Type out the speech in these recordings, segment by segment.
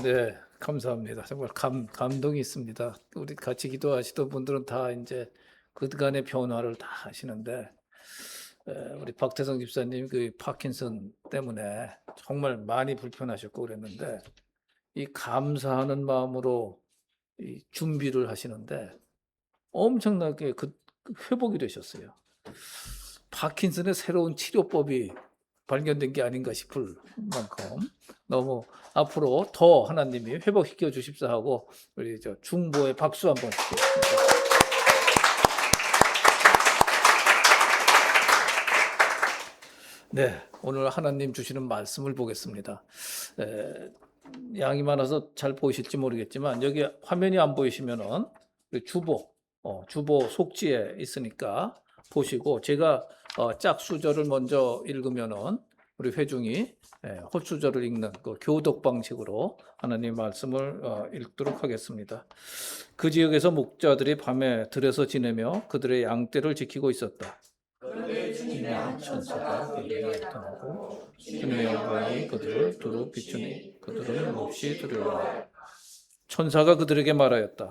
네, 감사합니다. 정말 감동이 있습니다. 우리 같이 기도하시던 분들은 다 이제 그간의 변화를 다 하시는데, 우리 박태성 집사님 그 파킨슨 때문에 정말 많이 불편하셨고 그랬는데, 이 감사하는 마음으로 이 준비를 하시는데 엄청나게 그 회복이 되셨어요. 파킨슨의 새로운 치료법이 발견된 게 아닌가 싶을 만큼 너무 앞으로 더 하나님이 회복시켜 주십사 하고 우리 저 중보의 박수 한번 드리겠습니다. 네, 오늘 하나님 주시는 말씀을 보겠습니다. 양이 많아서 잘 보이실지 모르겠지만 여기 화면이 안 보이시면은 주보 속지에 있으니까 보시고 제가 짝수절을 먼저 읽으면은 우리 회중이 홀수절을 읽는 그 교독 방식으로 하나님 말씀을 읽도록 하겠습니다. 그 지역에서 목자들이 밤에 들에서 지내며 그들의 양떼를 지키고 있었다. 그런데 주님의 한 천사가 그들에게 나타나고 주님의 영광이 그들을 두루 비추니 그들은 몹시 두려워하였다. 천사가 그들에게 말하였다.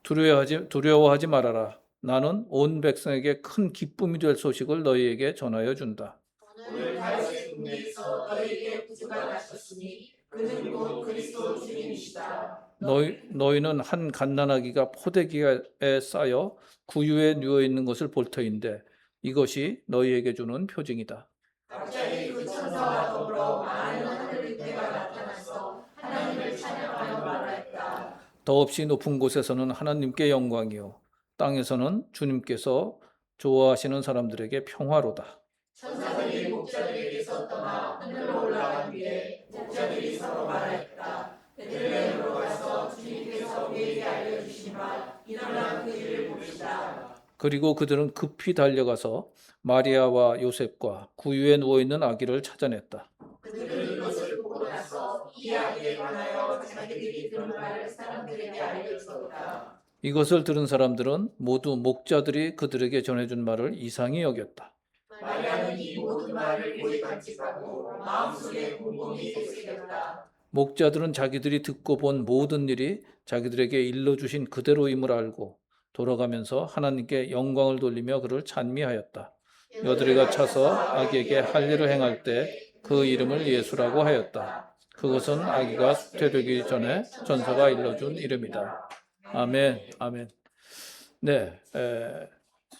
두려워하지 말아라. 나는 온 백성에게 큰 기쁨이 될 소식을 너희에게 전하여 준다. 오늘 다윗의 동네에서 너희에게 구주가 나셨으니 그는 곧 그리스도 주님이시다. 너희는 한 갓난아기가 포대기에 쌓여 구유에 누워 있는 것을 볼 터인데 이것이 너희에게 주는 표징이다. 갑자기 그 천사와 더불어 많은 하늘 때가 나타나서 하나님을 찬양하여 말하였다. 더없이 높은 곳에서는 하나님께 영광이요 땅에서는 주님께서 좋아하시는 사람들에게 평화로다. 천사들이 목자들에게서 떠나 하늘로 올라간 뒤에 목자들이 서로 말하였다. 베들레헴으로 가서 주님께서 우리에게 알려주신 바 일어난 그 일을 봅시다. 그리고 그들은 급히 달려가서 마리아와 요셉과 구유에 누워있는 아기를 찾아냈다. 그들은 이것을 보고 나서 이 아기에 관하여 자기들이 들은 말을 사람들에게 알려주었다. 이것을 들은 사람들은 모두 목자들이 그들에게 전해준 말을 이상히 여겼다. 마리아는 이 모든 말을 고이 간직하고 마음속에 궁금이 되새겼다. 목자들은 자기들이 듣고 본 모든 일이 자기들에게 일러주신 그대로임을 알고 돌아가면서 하나님께 영광을 돌리며 그를 찬미하였다. 여드레가 차서 아기에게 할례를 행할 때 그 이름을 예수라고 하였다. 그것은 아기가 쇠되기 전에 전사가 일러준 이름이다. 아멘, 아멘. 네,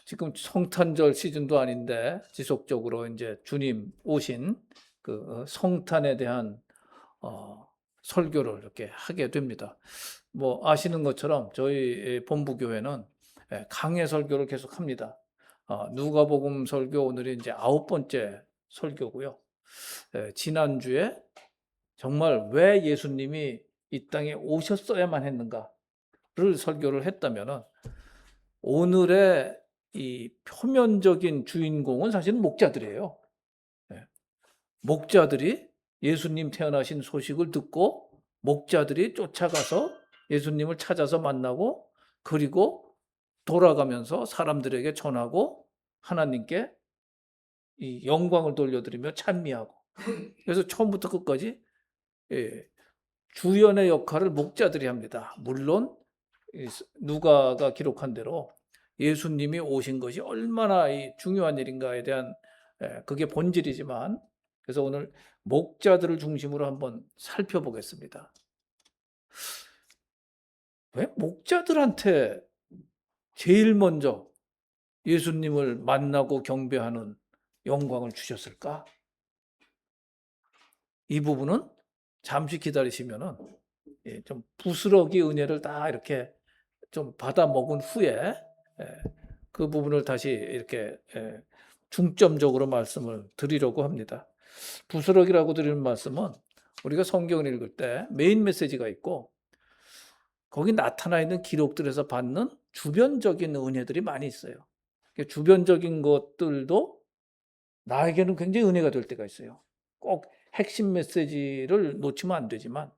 지금 성탄절 시즌도 아닌데 지속적으로 이제 주님 오신 그 성탄에 대한 설교를 이렇게 하게 됩니다. 뭐 아시는 것처럼 저희 본부교회는 강해 설교를 계속 합니다. 누가복음 설교 오늘이 이제 9번째 설교고요. 지난주에 정말 왜 예수님이 이 땅에 오셨어야만 했는가를 설교를 했다면은 오늘의 이 표면적인 주인공은 사실은 목자들이에요. 목자들이 예수님 태어나신 소식을 듣고 목자들이 쫓아가서 예수님을 찾아서 만나고 그리고 돌아가면서 사람들에게 전하고 하나님께 이 영광을 돌려드리며 찬미하고 그래서 처음부터 끝까지 주연의 역할을 목자들이 합니다. 물론 누가가 기록한 대로 예수님이 오신 것이 얼마나 중요한 일인가에 대한 그게 본질이지만 그래서 오늘 목자들을 중심으로 한번 살펴보겠습니다. 왜 목자들한테 제일 먼저 예수님을 만나고 경배하는 영광을 주셨을까? 이 부분은 잠시 기다리시면은 좀 부스러기 은혜를 다 이렇게 좀 받아 먹은 후에 그 부분을 다시 이렇게 중점적으로 말씀을 드리려고 합니다. 부스러기라고 드리는 말씀은 우리가 성경을 읽을 때 메인 메시지가 있고 거기 나타나 있는 기록들에서 받는 주변적인 은혜들이 많이 있어요. 주변적인 것들도 나에게는 굉장히 은혜가 될 때가 있어요. 꼭 핵심 메시지를 놓치면 안 되지만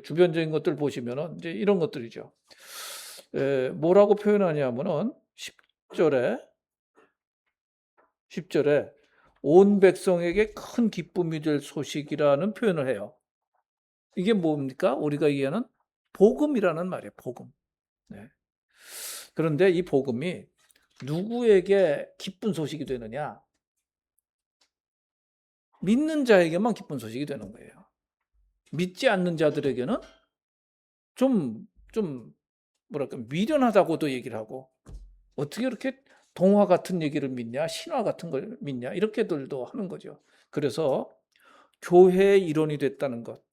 주변적인 것들 보시면은 이제 이런 것들이죠. 뭐라고 표현하냐면은 10절에 온 백성에게 큰 기쁨이 될 소식이라는 표현을 해요. 이게 뭡니까? 우리가 이해하는 복음이라는 말이에요. 복음. 네. 그런데 이 복음이 누구에게 기쁜 소식이 되느냐? 믿는 자에게만 기쁜 소식이 되는 거예요. 믿지 않는 자들에게는 좀 뭐랄까 미련하다고도 얘기를 하고, 어떻게 이렇게 동화 같은 얘기를 믿냐, 신화 같은 걸 믿냐, 이렇게들도 하는 거죠. 그래서 교회의 일원이 됐다는 것,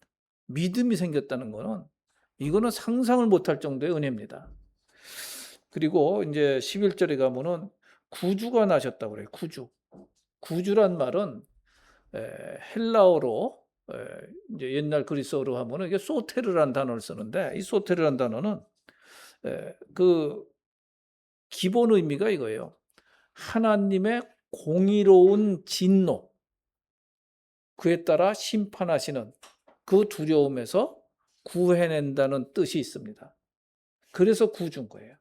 믿음이 생겼다는 거는 이거는 상상을 못할 정도의 은혜입니다. 그리고 이제 11절에 가면은 구주가 나셨다고 그래요. 구주. 구주란 말은 헬라어로 이제 옛날 그리스어로 하면은 이게 소테르란 단어를 쓰는데, 이 소테르란 단어는 그 기본 의미가 이거예요. 하나님의 공의로운 진노, 그에 따라 심판하시는 그 두려움에서 구해낸다는 뜻이 있습니다. 그래서 구주인 거예요.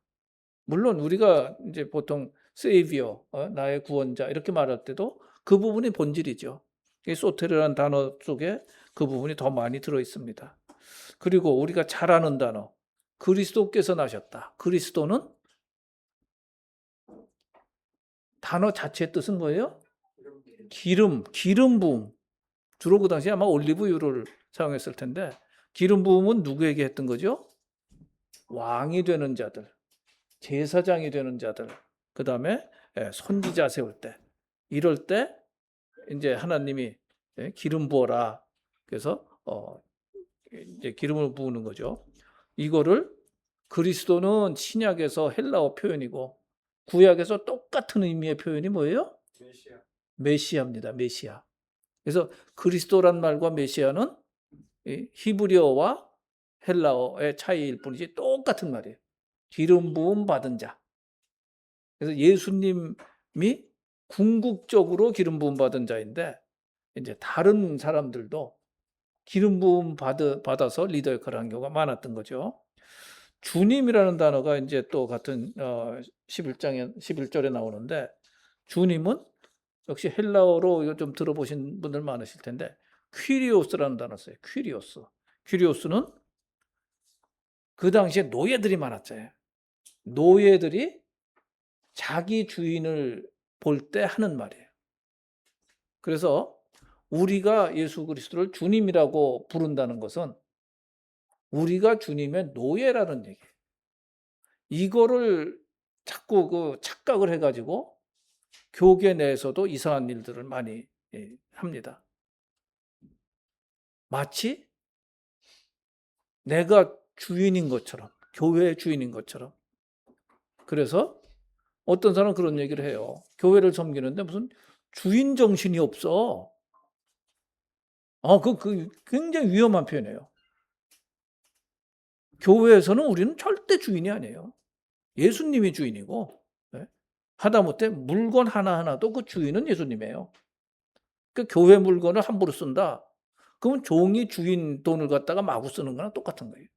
물론 우리가 이제 보통 세이비어, 나의 구원자 이렇게 말할 때도 그 부분이 본질이죠. 이 소테르라는 단어 속에 그 부분이 더 많이 들어 있습니다. 그리고 우리가 잘 아는 단어, 그리스도께서 나셨다. 그리스도는 단어 자체의 뜻은 뭐예요? 기름 부음. 주로 그 당시에 아마 올리브유를 사용했을 텐데, 기름 부음은 누구에게 했던 거죠? 왕이 되는 자들, 제사장이 되는 자들, 그 다음에 선지자 세울 때, 이럴 때 이제 하나님이 기름 부어라. 그래서 이제 기름을 부으는 거죠. 이거를 그리스도는 신약에서 헬라어 표현이고 구약에서 똑같은 의미의 표현이 뭐예요? 메시아입니다. 메시아. 그래서 그리스도란 말과 메시아는 히브리어와 헬라어의 차이일 뿐이지 똑같은 말이에요. 기름 부음 받은 자. 그래서 예수님이 궁극적으로 기름 부음 받은 자인데, 이제 다른 사람들도 기름 부음 받아서 리더 역할을 한 경우가 많았던 거죠. 주님이라는 단어가 이제 또 같은 11절에 나오는데, 주님은 역시 헬라어로 이거 좀 들어보신 분들 많으실 텐데 퀴리오스라는 단어 써요. 퀴리오스. 퀴리오스는 그 당시에 노예들이 많았잖아요. 노예들이 자기 주인을 볼 때 하는 말이에요. 그래서 우리가 예수 그리스도를 주님이라고 부른다는 것은 우리가 주님의 노예라는 얘기예요. 이거를 자꾸 그 착각을 해가지고 교계 내에서도 이상한 일들을 많이 합니다. 마치 내가 주인인 것처럼, 교회의 주인인 것처럼. 그래서 어떤 사람은 그런 얘기를 해요. 교회를 섬기는데 무슨 주인 정신이 없어. 그 굉장히 위험한 표현이에요. 교회에서는 우리는 절대 주인이 아니에요. 예수님이 주인이고, 하다못해 물건 하나하나도 그 주인은 예수님이에요. 그 교회 물건을 함부로 쓴다. 그러면 종이 주인 돈을 갖다가 마구 쓰는 거랑 똑같은 거예요.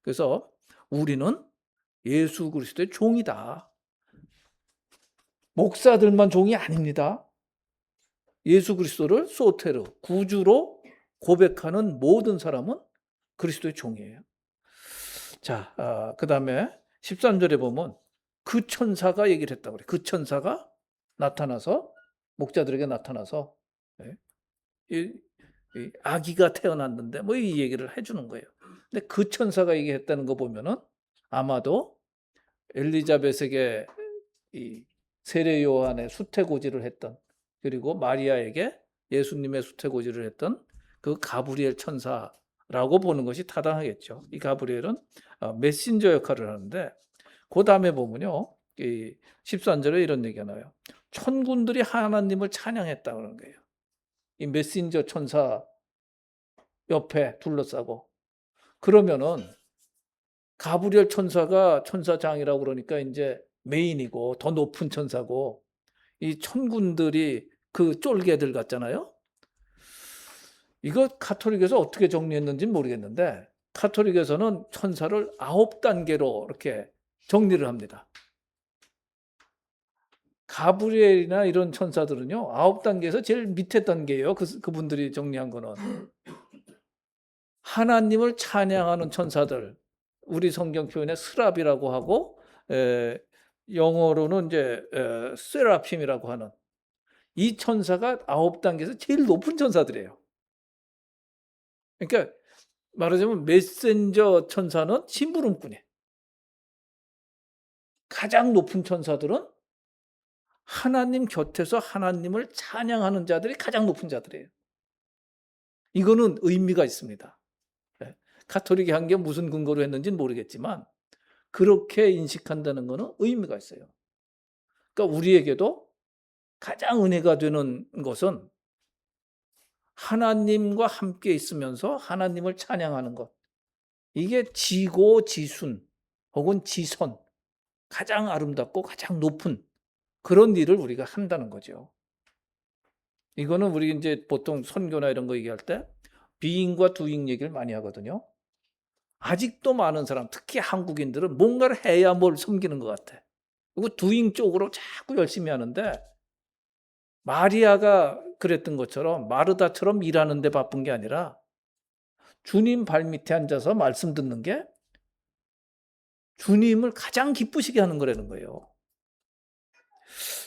그래서 우리는 예수 그리스도의 종이다. 목사들만 종이 아닙니다. 예수 그리스도를 소테르, 구주로 고백하는 모든 사람은 그리스도의 종이에요. 자, 그 다음에 13절에 보면 그 천사가 얘기를 했다고 그래요. 그 천사가 나타나서, 목자들에게 나타나서 이 아기가 태어났는데 뭐 이 얘기를 해주는 거예요. 근데 그 천사가 얘기했다는 거 보면은 아마도 엘리자벳에게 이 세례 요한의 수태고지를 했던, 그리고 마리아에게 예수님의 수태고지를 했던 그 가브리엘 천사라고 보는 것이 타당하겠죠. 이 가브리엘은 메신저 역할을 하는데, 그 다음에 보면요, 이 13절에 이런 얘기가 나와요. 천군들이 하나님을 찬양했다고 하는 거예요. 이 메신저 천사 옆에 둘러싸고. 그러면은 가브리엘 천사가 천사장이라고 그러니까 이제 메인이고 더 높은 천사고, 이 천군들이 그 쫄개들 같잖아요. 이거 가톨릭에서 어떻게 정리했는지는 모르겠는데 가톨릭에서는 천사를 9단계로 이렇게 정리를 합니다. 가브리엘이나 이런 천사들은요 9단계에서 제일 밑에 단계예요. 그분들이 정리한 거는. 하나님을 찬양하는 천사들, 우리 성경 표현에 스랍이라고 하고 영어로는 이제 세라핌이라고 하는 이 천사가 9단계에서 제일 높은 천사들이에요. 그러니까 말하자면 메신저 천사는 심부름꾼이에요. 가장 높은 천사들은 하나님 곁에서 하나님을 찬양하는 자들이 가장 높은 자들이에요. 이거는 의미가 있습니다. 가톨릭이 한 게 무슨 근거로 했는지는 모르겠지만 그렇게 인식한다는 것은 의미가 있어요. 그러니까 우리에게도 가장 은혜가 되는 것은 하나님과 함께 있으면서 하나님을 찬양하는 것. 이게 지고지순 혹은 지선, 가장 아름답고 가장 높은 그런 일을 우리가 한다는 거죠. 이거는 우리 이제 보통 선교나 이런 거 얘기할 때 비잉과 두잉 얘기를 많이 하거든요. 아직도 많은 사람, 특히 한국인들은 뭔가를 해야 뭘 섬기는 것 같아. 그리고 두잉 쪽으로 자꾸 열심히 하는데 마리아가 그랬던 것처럼 마르다처럼 일하는데 바쁜 게 아니라 주님 발밑에 앉아서 말씀 듣는 게 주님을 가장 기쁘시게 하는 거라는 거예요.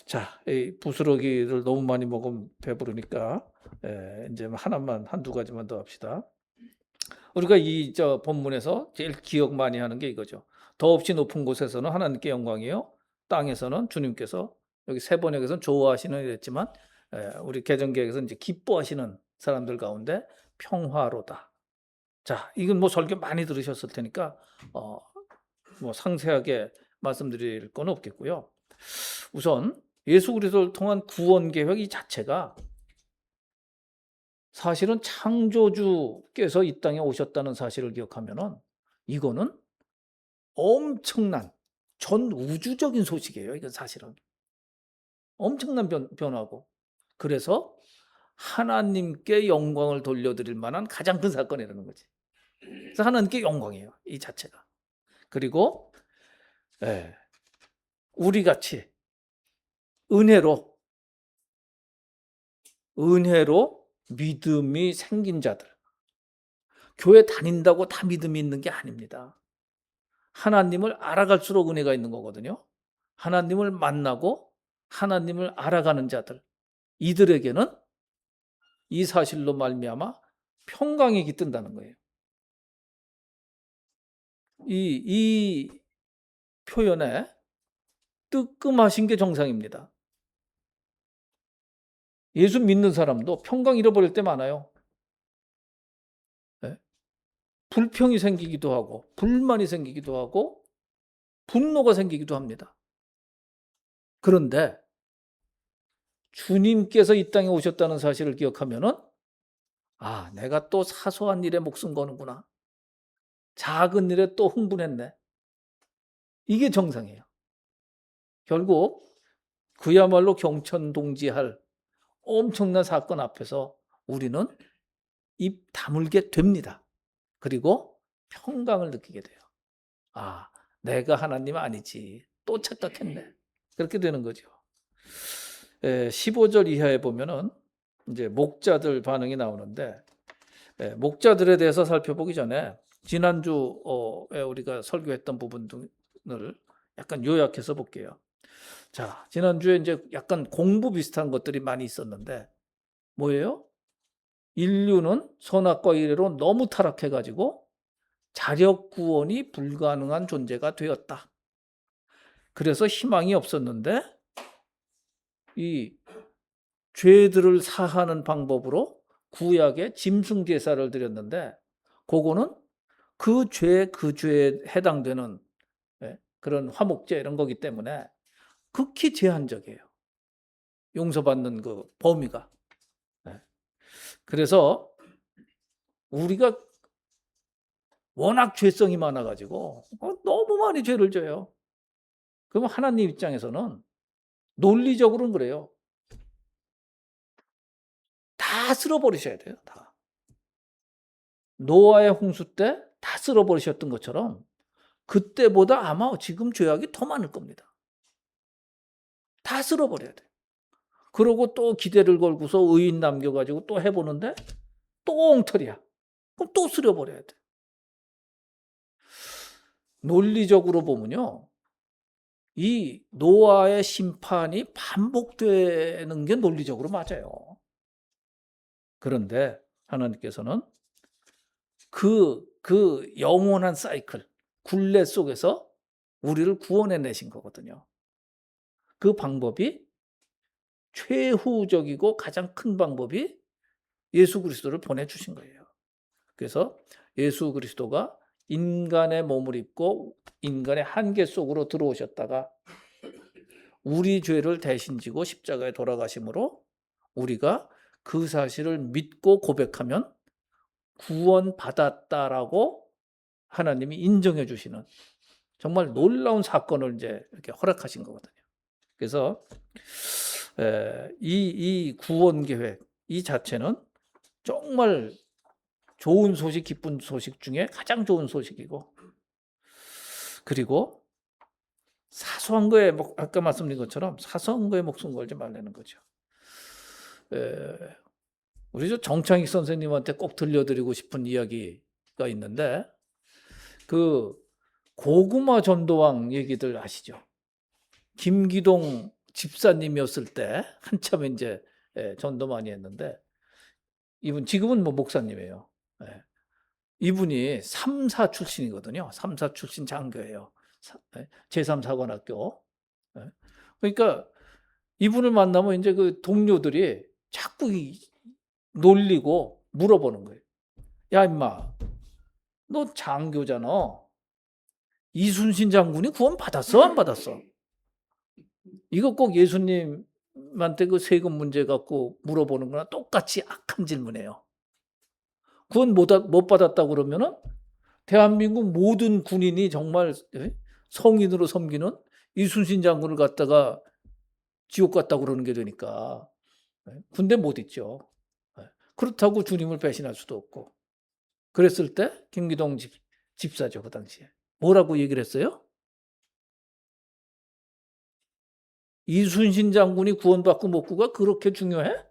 자, 이 부스러기를 너무 많이 먹으면 배부르니까 이제 하나만 한두 가지만 더 합시다. 우리가 이 본문에서 제일 기억 많이 하는 게 이거죠. 더없이 높은 곳에서는 하나님께 영광이요, 땅에서는 주님께서, 여기 세 번역에서는 좋아하시는 이랬지만 우리 개정개혁에서 이제 기뻐하시는 사람들 가운데 평화로다. 자, 이건 뭐 설교 많이 들으셨을 테니까 뭐 상세하게 말씀드릴 건 없겠고요. 우선 예수 그리스도를 통한 구원 계획 이 자체가 사실은 창조주께서 이 땅에 오셨다는 사실을 기억하면은 이거는 엄청난 전 우주적인 소식이에요. 이건 사실은 엄청난 변화고, 그래서 하나님께 영광을 돌려드릴 만한 가장 큰 사건이라는 거지. 그래서 하나님께 영광이에요, 이 자체가. 그리고 우리 같이 은혜로 믿음이 생긴 자들, 교회 다닌다고 다 믿음이 있는 게 아닙니다. 하나님을 알아갈수록 은혜가 있는 거거든요. 하나님을 만나고 하나님을 알아가는 자들, 이들에게는 이 사실로 말미암아 평강이 깃든다는 거예요. 이 표현에 뜨끔하신 게 정상입니다. 예수 믿는 사람도 평강 잃어버릴 때 많아요. 불평이 생기기도 하고 불만이 생기기도 하고 분노가 생기기도 합니다. 그런데 주님께서 이 땅에 오셨다는 사실을 기억하면은 내가 또 사소한 일에 목숨 거는구나. 작은 일에 또 흥분했네. 이게 정상이에요. 결국 그야말로 경천동지할 엄청난 사건 앞에서 우리는 입 다물게 됩니다. 그리고 평강을 느끼게 돼요. 내가 하나님 아니지. 또 착각했네. 그렇게 되는 거죠. 15절 이하에 보면은 이제 목자들 반응이 나오는데, 목자들에 대해서 살펴보기 전에 지난주에 우리가 설교했던 부분을 약간 요약해서 볼게요. 자, 지난주에 이제 약간 공부 비슷한 것들이 많이 있었는데 뭐예요? 인류는 선악과 이래로 너무 타락해가지고 자력 구원이 불가능한 존재가 되었다. 그래서 희망이 없었는데 이 죄들을 사하는 방법으로 구약에 짐승 제사를 드렸는데 그거는 그 죄에 해당되는 그런 화목제 이런 거기 때문에 극히 제한적이에요. 용서받는 그 범위가. 그래서 우리가 워낙 죄성이 많아가지고 너무 많이 죄를 져요. 그럼 하나님 입장에서는 논리적으로는 그래요. 다 쓸어버리셔야 돼요. 다. 노아의 홍수 때 다 쓸어버리셨던 것처럼 그때보다 아마 지금 죄악이 더 많을 겁니다. 다 쓸어버려야 돼요. 그러고 또 기대를 걸고서 의인 남겨가지고 또 해보는데 또 엉터리야. 그럼 또 쓸어버려야 돼. 논리적으로 보면요, 이 노아의 심판이 반복되는 게 논리적으로 맞아요. 그런데 하나님께서는 그 영원한 사이클, 굴레 속에서 우리를 구원해 내신 거거든요. 그 방법이 최후적이고 가장 큰 방법이 예수 그리스도를 보내주신 거예요. 그래서 예수 그리스도가 인간의 몸을 입고 인간의 한계 속으로 들어오셨다가 우리 죄를 대신 지고 십자가에 돌아가심으로 우리가 그 사실을 믿고 고백하면 구원받았다라고 하나님이 인정해 주시는 정말 놀라운 사건을 이제 이렇게 허락하신 거거든요. 그래서 이 구원 계획 이 자체는 정말 좋은 소식, 기쁜 소식 중에 가장 좋은 소식이고, 그리고 사소한 거에 아까 말씀드린 것처럼 사소한 거에 목숨 걸지 말라는 거죠. 우리 저 정창익 선생님한테 꼭 들려드리고 싶은 이야기가 있는데, 그 고구마 전도왕 얘기들 아시죠? 김기동 집사님이었을 때 한참 이제 전도 많이 했는데, 이분 지금은 뭐 목사님이에요. 이분이 3사 출신이거든요. 3사 출신 장교예요. 제3사관학교. 그러니까 이분을 만나면 이제 그 동료들이 자꾸 놀리고 물어보는 거예요. 야, 임마, 너 장교잖아. 이순신 장군이 구원 받았어? 안 받았어? 이거 꼭 예수님한테 그 세금 문제 갖고 물어보는 거나 똑같이 악한 질문이에요. 구원 못 받았다고 그러면은 대한민국 모든 군인이 정말 성인으로 섬기는 이순신 장군을 갖다가 지옥 갔다고 그러는 게 되니까 군대 못 있죠. 그렇다고 주님을 배신할 수도 없고. 그랬을 때 김기동 집사죠, 그 당시에. 뭐라고 얘기를 했어요? 이순신 장군이 구원받고 못 받고가 그렇게 중요해?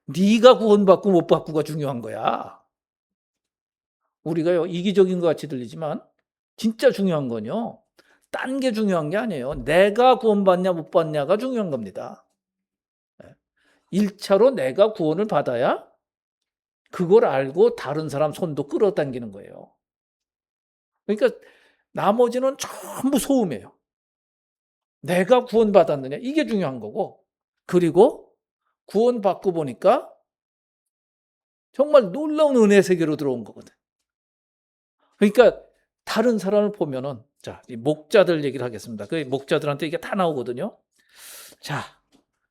네가 구원받고 못 받고가 중요한 거야. 우리가 이기적인 것 같이 들리지만 진짜 중요한 건요, 딴 게 중요한 게 아니에요. 내가 구원받냐 못 받냐가 중요한 겁니다. 1차로 내가 구원을 받아야 그걸 알고 다른 사람 손도 끌어당기는 거예요. 그러니까 나머지는 전부 소음이에요. 내가 구원받았느냐 이게 중요한 거고, 그리고 구원받고 보니까 정말 놀라운 은혜 세계로 들어온 거거든. 그러니까 다른 사람을 보면은, 자, 이 목자들 얘기를 하겠습니다. 그 목자들한테 이게 다 나오거든요. 자,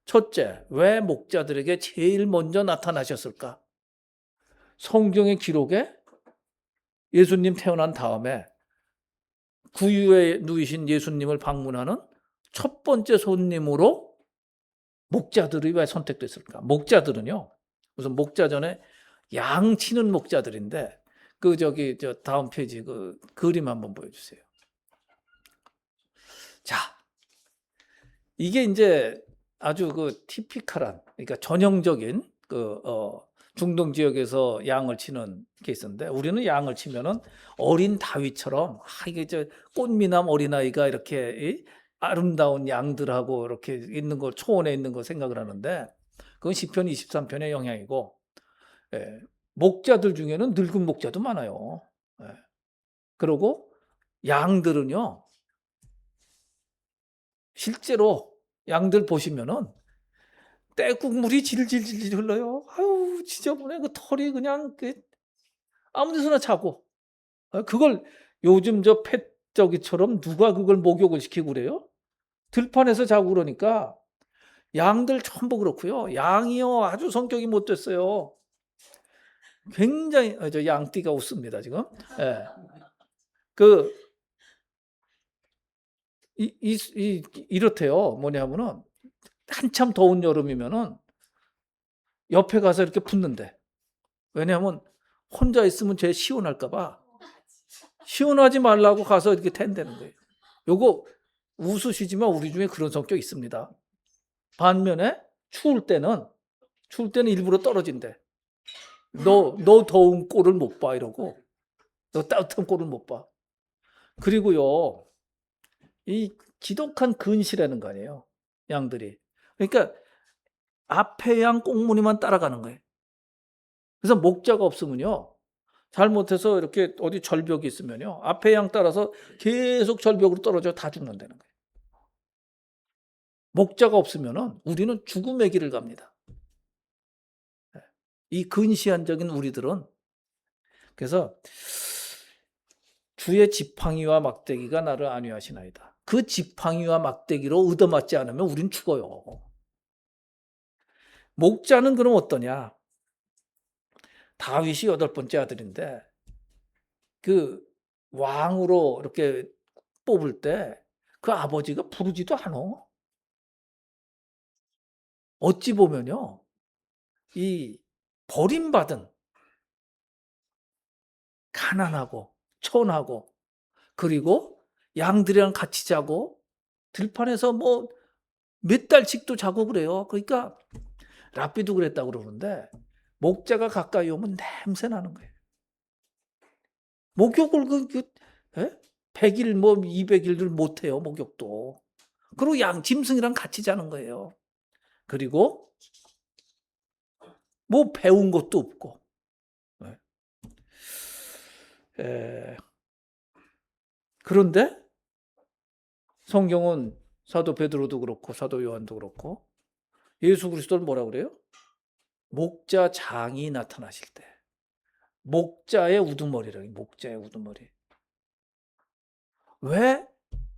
첫째, 왜 목자들에게 제일 먼저 나타나셨을까? 성경의 기록에 예수님 태어난 다음에 구유에 누이신 예수님을 방문하는 첫 번째 손님으로 목자들이 왜 선택됐을까? 목자들은요, 무슨 목자전에 양 치는 목자들인데, 저 다음 페이지 그 그림 한번 보여주세요. 자, 이게 이제 아주 그 티피컬한, 그러니까 전형적인 중동 지역에서 양을 치는 케이스인데, 우리는 양을 치면은 어린 다윗처럼 이게 저 꽃미남 어린아이가 이렇게 아름다운 양들하고 이렇게 있는 걸, 초원에 있는 걸 생각을 하는데, 그건 시편 23편의 영향이고, 목자들 중에는 늙은 목자도 많아요. 그리고 양들은요, 실제로 양들 보시면은 떼국물이 질질질 흘러요. 아유, 지저분해. 그 털이 그냥 아무 데서나 자고. 그걸 요즘 저 저기처럼 누가 그걸 목욕을 시키고 그래요? 들판에서 자고 그러니까 양들 전부 그렇고요. 양이요, 아주 성격이 못 됐어요. 굉장히 저 양띠가 웃습니다 지금. 예. 이렇대요. 뭐냐면은 한참 더운 여름이면은 옆에 가서 이렇게 붙는데, 왜냐하면 혼자 있으면 쟤 시원할까봐 시원하지 말라고 가서 이렇게 텐다는 거예요. 요거 웃으시지만 우리 중에 그런 성격 있습니다. 반면에 추울 때는 일부러 떨어진대. 너 더운 꼴을 못 봐 이러고 너 따뜻한 꼴을 못 봐. 그리고요 이 지독한 근시라는 거 아니에요 양들이. 그러니까 앞에 양 꽁무니만 따라가는 거예요. 그래서 목자가 없으면요 잘못해서 이렇게 어디 절벽이 있으면요 앞에 양 따라서 계속 절벽으로 떨어져 다 죽는다는 거예요. 목자가 없으면은 우리는 죽음의 길을 갑니다. 이 근시안적인 우리들은. 그래서 주의 지팡이와 막대기가 나를 안위하시나이다. 그 지팡이와 막대기로 얻어맞지 않으면 우린 죽어요. 목자는 그럼 어떠냐? 다윗이 8번째 아들인데 그 왕으로 이렇게 뽑을 때 그 아버지가 부르지도 않아. 어찌 보면요. 이 버림받은 가난하고 천하고 그리고 양들이랑 같이 자고 들판에서 뭐 몇 달씩도 자고 그래요. 그러니까 랍비도 그랬다고 그러는데 목자가 가까이 오면 냄새 나는 거예요. 목욕을 100일 뭐 200일을 못 해요. 목욕도. 그리고 양 짐승이랑 같이 자는 거예요. 그리고 뭐 배운 것도 없고. 그런데 성경은 사도 베드로도 그렇고 사도 요한도 그렇고 예수 그리스도를 뭐라 그래요? 목자 장이 나타나실 때 목자의 우두머리라고. 목자의 우두머리. 왜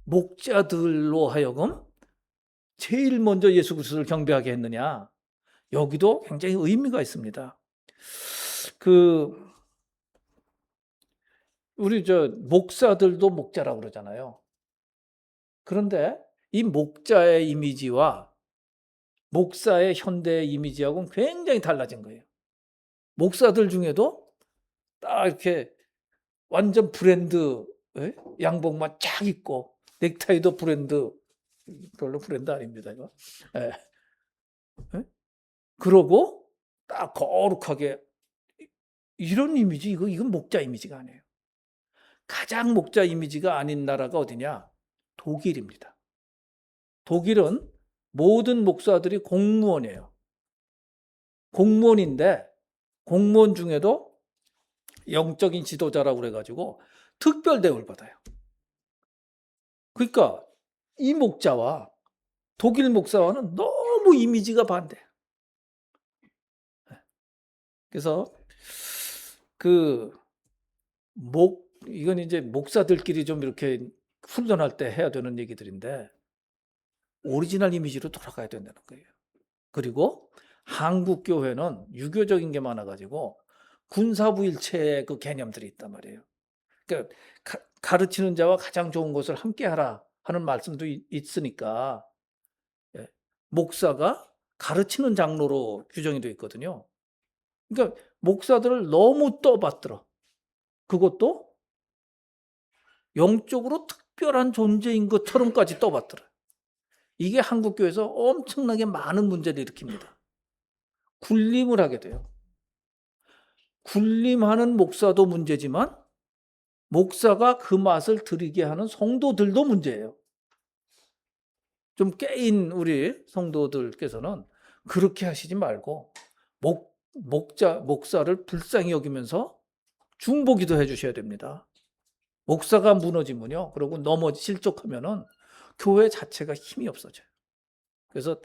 목자들로 하여금 제일 먼저 예수 그리스도를 경배하게 했느냐? 여기도 굉장히 의미가 있습니다. 우리 목사들도 목자라고 그러잖아요. 그런데 이 목자의 이미지와 목사의 현대 이미지하고는 굉장히 달라진 거예요. 목사들 중에도 딱 이렇게 완전 브랜드 양복만 쫙 입고 넥타이도 브랜드, 별로 브랜드 아닙니다 이거. 그러고 딱 거룩하게 이런 이미지 이건 목자 이미지가 아니에요. 가장 목자 이미지가 아닌 나라가 어디냐? 독일입니다. 독일은 모든 목사들이 공무원이에요. 공무원인데 공무원 중에도 영적인 지도자라고 그래가지고 특별 대우를 받아요. 그러니까 이 목자와 독일 목사와는 너무 이미지가 반대예요. 그래서 이건 이제 목사들끼리 좀 이렇게 훈련할 때 해야 되는 얘기들인데 오리지널 이미지로 돌아가야 된다는 거예요. 그리고 한국 교회는 유교적인 게 많아가지고 군사부일체의 그 개념들이 있단 말이에요. 그러니까 가르치는 자와 가장 좋은 것을 함께하라 하는 말씀도 있으니까 목사가 가르치는 장로로 규정이 되어 있거든요. 그러니까 목사들을 너무 떠받들어. 그것도 영적으로 특별한 존재인 것처럼까지 떠받들어요. 이게 한국교회에서 엄청나게 많은 문제를 일으킵니다. 군림을 하게 돼요. 군림하는 목사도 문제지만 목사가 그 맛을 들이게 하는 성도들도 문제예요. 좀 깨인 우리 성도들께서는 그렇게 하시지 말고 목사를 불쌍히 여기면서 중보기도 해주셔야 됩니다. 목사가 무너지면요, 그리고 실족하면은 교회 자체가 힘이 없어져요. 그래서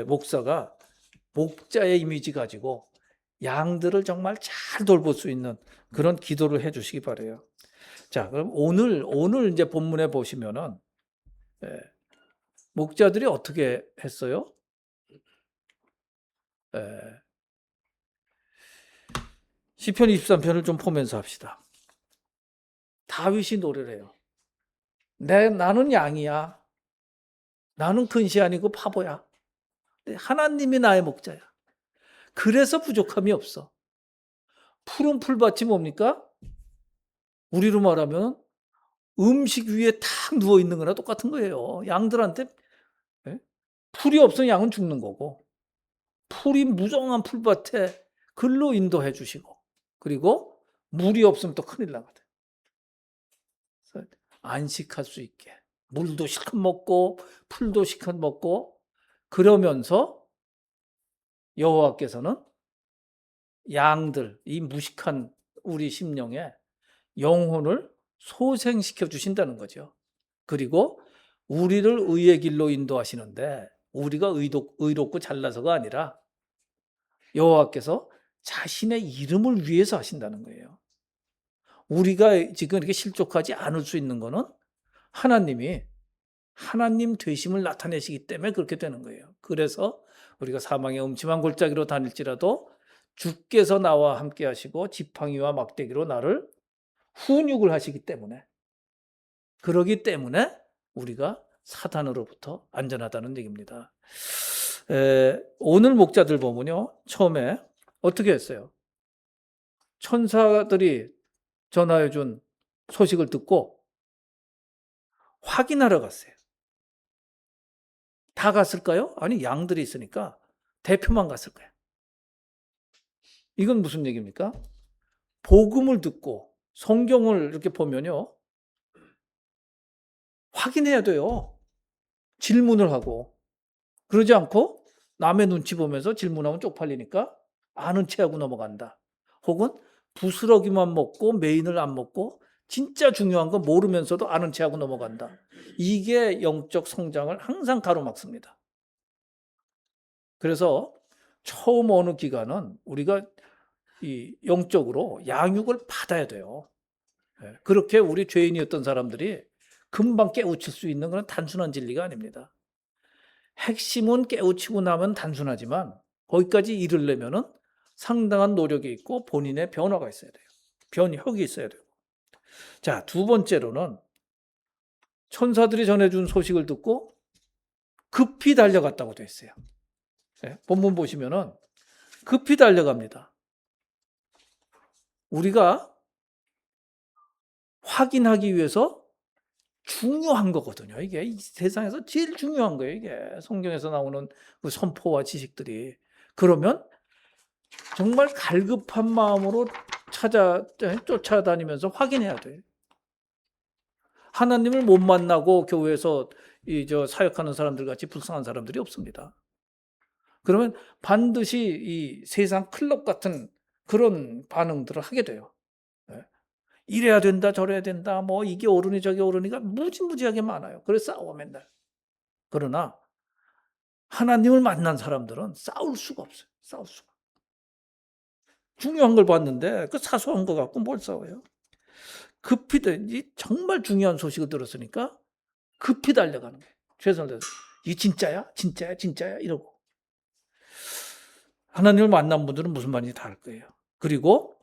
목사가 목자의 이미지 가지고 양들을 정말 잘 돌볼 수 있는 그런 기도를 해주시기 바래요. 자, 그럼 오늘 이제 본문에 보시면은 목자들이 어떻게 했어요? 시편 23편을 좀 보면서 합시다. 다윗이 노래를 해요. 나는 양이야. 나는 근시 아니고 바보야. 하나님이 나의 목자야. 그래서 부족함이 없어. 푸른 풀밭이 뭡니까? 우리로 말하면 음식 위에 탁 누워 있는 거나 똑같은 거예요. 양들한테 풀이 없으면 양은 죽는 거고 풀이 무정한 풀밭에 글로 인도해 주시고, 그리고 물이 없으면 또 큰일 나거든. 그래서 안식할 수 있게 물도 실컷 먹고 풀도 실컷 먹고, 그러면서 여호와께서는 양들, 이 무식한 우리 심령에 영혼을 소생시켜 주신다는 거죠. 그리고 우리를 의의 길로 인도하시는데, 우리가 의롭고 잘나서가 아니라 여호와께서 자신의 이름을 위해서 하신다는 거예요. 우리가 지금 이렇게 실족하지 않을 수 있는 거는 하나님이 하나님 되심을 나타내시기 때문에 그렇게 되는 거예요. 그래서 우리가 사망의 음침한 골짜기로 다닐지라도 주께서 나와 함께 하시고 지팡이와 막대기로 나를 훈육을 하시기 때문에, 그러기 때문에 우리가 사단으로부터 안전하다는 얘기입니다. 오늘 목자들 보면요, 처음에 어떻게 했어요? 천사들이 전하해 준 소식을 듣고 확인하러 갔어요. 다 갔을까요? 아니, 양들이 있으니까 대표만 갔을 거예요. 이건 무슨 얘기입니까? 복음을 듣고 성경을 이렇게 보면요, 확인해야 돼요. 질문을 하고. 그러지 않고 남의 눈치 보면서 질문하면 쪽팔리니까 아는 체하고 넘어간다. 혹은 부스러기만 먹고 메인을 안 먹고 진짜 중요한 건 모르면서도 아는 체하고 넘어간다. 이게 영적 성장을 항상 가로막습니다. 그래서 처음 어느 기간은 우리가 이 영적으로 양육을 받아야 돼요. 그렇게 우리 죄인이었던 사람들이 금방 깨우칠 수 있는 건 단순한 진리가 아닙니다. 핵심은 깨우치고 나면 단순하지만 거기까지 이르려면은 상당한 노력이 있고 본인의 변화가 있어야 돼요. 변혁이 있어야 돼요. 자, 두 번째로는 천사들이 전해준 소식을 듣고 급히 달려갔다고 돼 있어요. 본문 보시면은 급히 달려갑니다. 우리가 확인하기 위해서 중요한 거거든요. 이게 이 세상에서 제일 중요한 거예요. 이게 성경에서 나오는 그 선포와 지식들이. 그러면 정말 갈급한 마음으로 쫓아다니면서 확인해야 돼. 하나님을 못 만나고 교회에서 사역하는 사람들 같이 불쌍한 사람들이 없습니다. 그러면 반드시 이 세상 클럽 같은 그런 반응들을 하게 돼요. 이래야 된다, 저래야 된다, 뭐 이게 옳으니 저게 옳으니가 무지무지하게 많아요. 그래서 싸워 맨날. 그러나 하나님을 만난 사람들은 싸울 수가 없어요. 싸울 수가. 중요한 걸 봤는데 그 사소한 거 갖고 뭘 싸워요? 급히 정말 중요한 소식을 들었으니까 급히 달려가는 거예요. 최선을 다해서. 이 진짜야? 진짜야? 진짜야? 이러고. 하나님을 만난 분들은 무슨 말인지 다 알 거예요. 그리고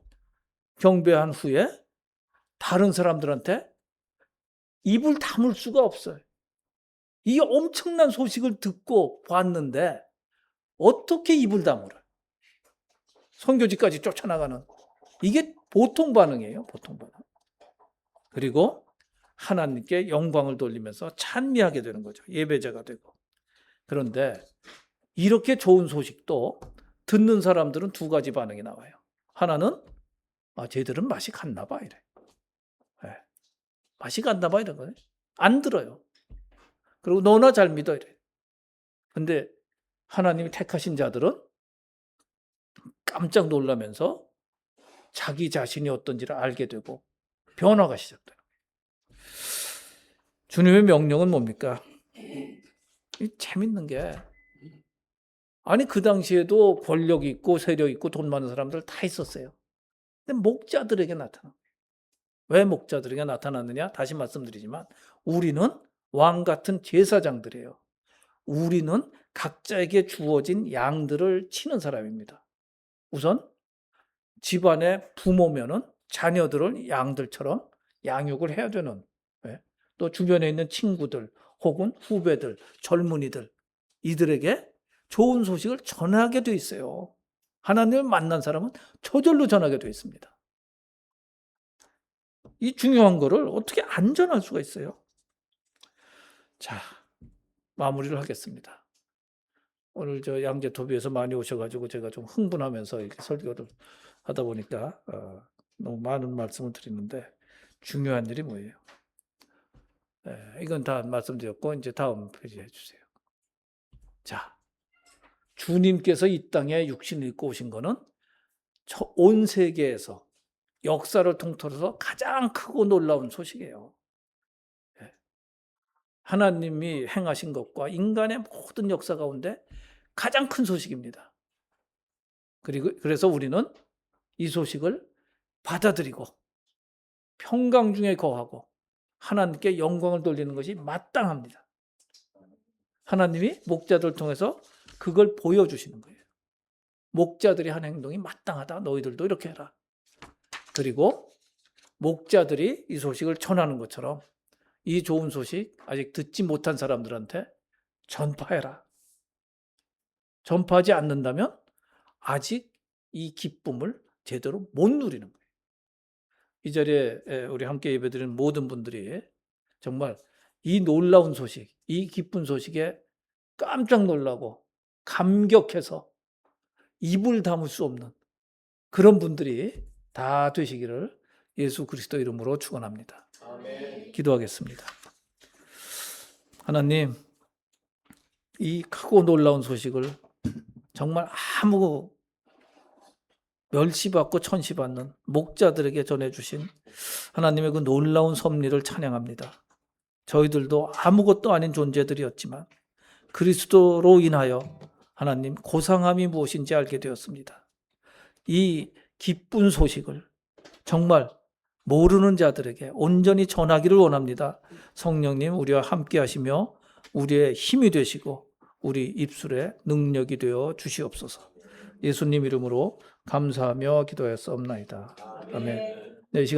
경배한 후에 다른 사람들한테 입을 다물 수가 없어요. 이 엄청난 소식을 듣고 봤는데 어떻게 입을 다물어요? 선교지까지 쫓아나가는. 이게 보통 반응이에요. 보통 반응. 그리고 하나님께 영광을 돌리면서 찬미하게 되는 거죠. 예배자가 되고. 그런데 이렇게 좋은 소식도 듣는 사람들은 두 가지 반응이 나와요. 하나는 쟤들은 맛이 갔나 봐 이래. 네. 맛이 갔나 봐 이런 거예요. 안 들어요. 그리고 너나 잘 믿어 이래. 근데 하나님이 택하신 자들은 깜짝 놀라면서 자기 자신이 어떤지를 알게 되고 변화가 시작돼요. 주님의 명령은 뭡니까? 재밌는 게, 아니 그 당시에도 권력 있고 세력 있고 돈 많은 사람들 다 있었어요. 근데 목자들에게 나타나. 왜 목자들에게 나타났느냐? 다시 말씀드리지만 우리는 왕 같은 제사장들이에요. 우리는 각자에게 주어진 양들을 치는 사람입니다. 우선 집안의 부모면은 자녀들을 양들처럼 양육을 해야 되는, 또 주변에 있는 친구들 혹은 후배들, 젊은이들, 이들에게 좋은 소식을 전하게 돼 있어요. 하나님을 만난 사람은 저절로 전하게 돼 있습니다. 이 중요한 거를 어떻게 안 전할 수가 있어요? 자, 마무리를 하겠습니다. 오늘 저 양재토비에서 많이 오셔가지고 제가 좀 흥분하면서 이렇게 설교를 하다 보니까 너무 많은 말씀을 드리는데 중요한 일이 뭐예요? 이건 다 말씀드렸고 이제 다음 페이지 해주세요. 자, 주님께서 이 땅에 육신을 입고 오신 거는 온 세계에서 역사를 통틀어서 가장 크고 놀라운 소식이에요. 하나님이 행하신 것과 인간의 모든 역사 가운데 가장 큰 소식입니다. 그래서 우리는 이 소식을 받아들이고 평강 중에 거하고 하나님께 영광을 돌리는 것이 마땅합니다. 하나님이 목자들 통해서 그걸 보여주시는 거예요. 목자들이 한 행동이 마땅하다. 너희들도 이렇게 해라. 그리고 목자들이 이 소식을 전하는 것처럼 이 좋은 소식 아직 듣지 못한 사람들한테 전파해라. 전파하지 않는다면 아직 이 기쁨을 제대로 못 누리는 거예요. 이 자리에 우리 함께 예배드리는 모든 분들이 정말 이 놀라운 소식, 이 기쁜 소식에 깜짝 놀라고 감격해서 입을 다물 수 없는 그런 분들이 다 되시기를 예수 그리스도 이름으로 축원합니다. 아멘. 기도하겠습니다. 하나님, 이 크고 놀라운 소식을 정말 아무 멸시받고 천시받는 목자들에게 전해주신 하나님의 그 놀라운 섭리를 찬양합니다. 저희들도 아무것도 아닌 존재들이었지만 그리스도로 인하여 하나님 고상함이 무엇인지 알게 되었습니다. 이 기쁜 소식을 정말 모르는 자들에게 온전히 전하기를 원합니다. 성령님 우리와 함께 하시며 우리의 힘이 되시고 우리 입술의 능력이 되어 주시옵소서. 예수님 이름으로 감사하며 기도하였사옵나이다. 아멘. 네, 이 시간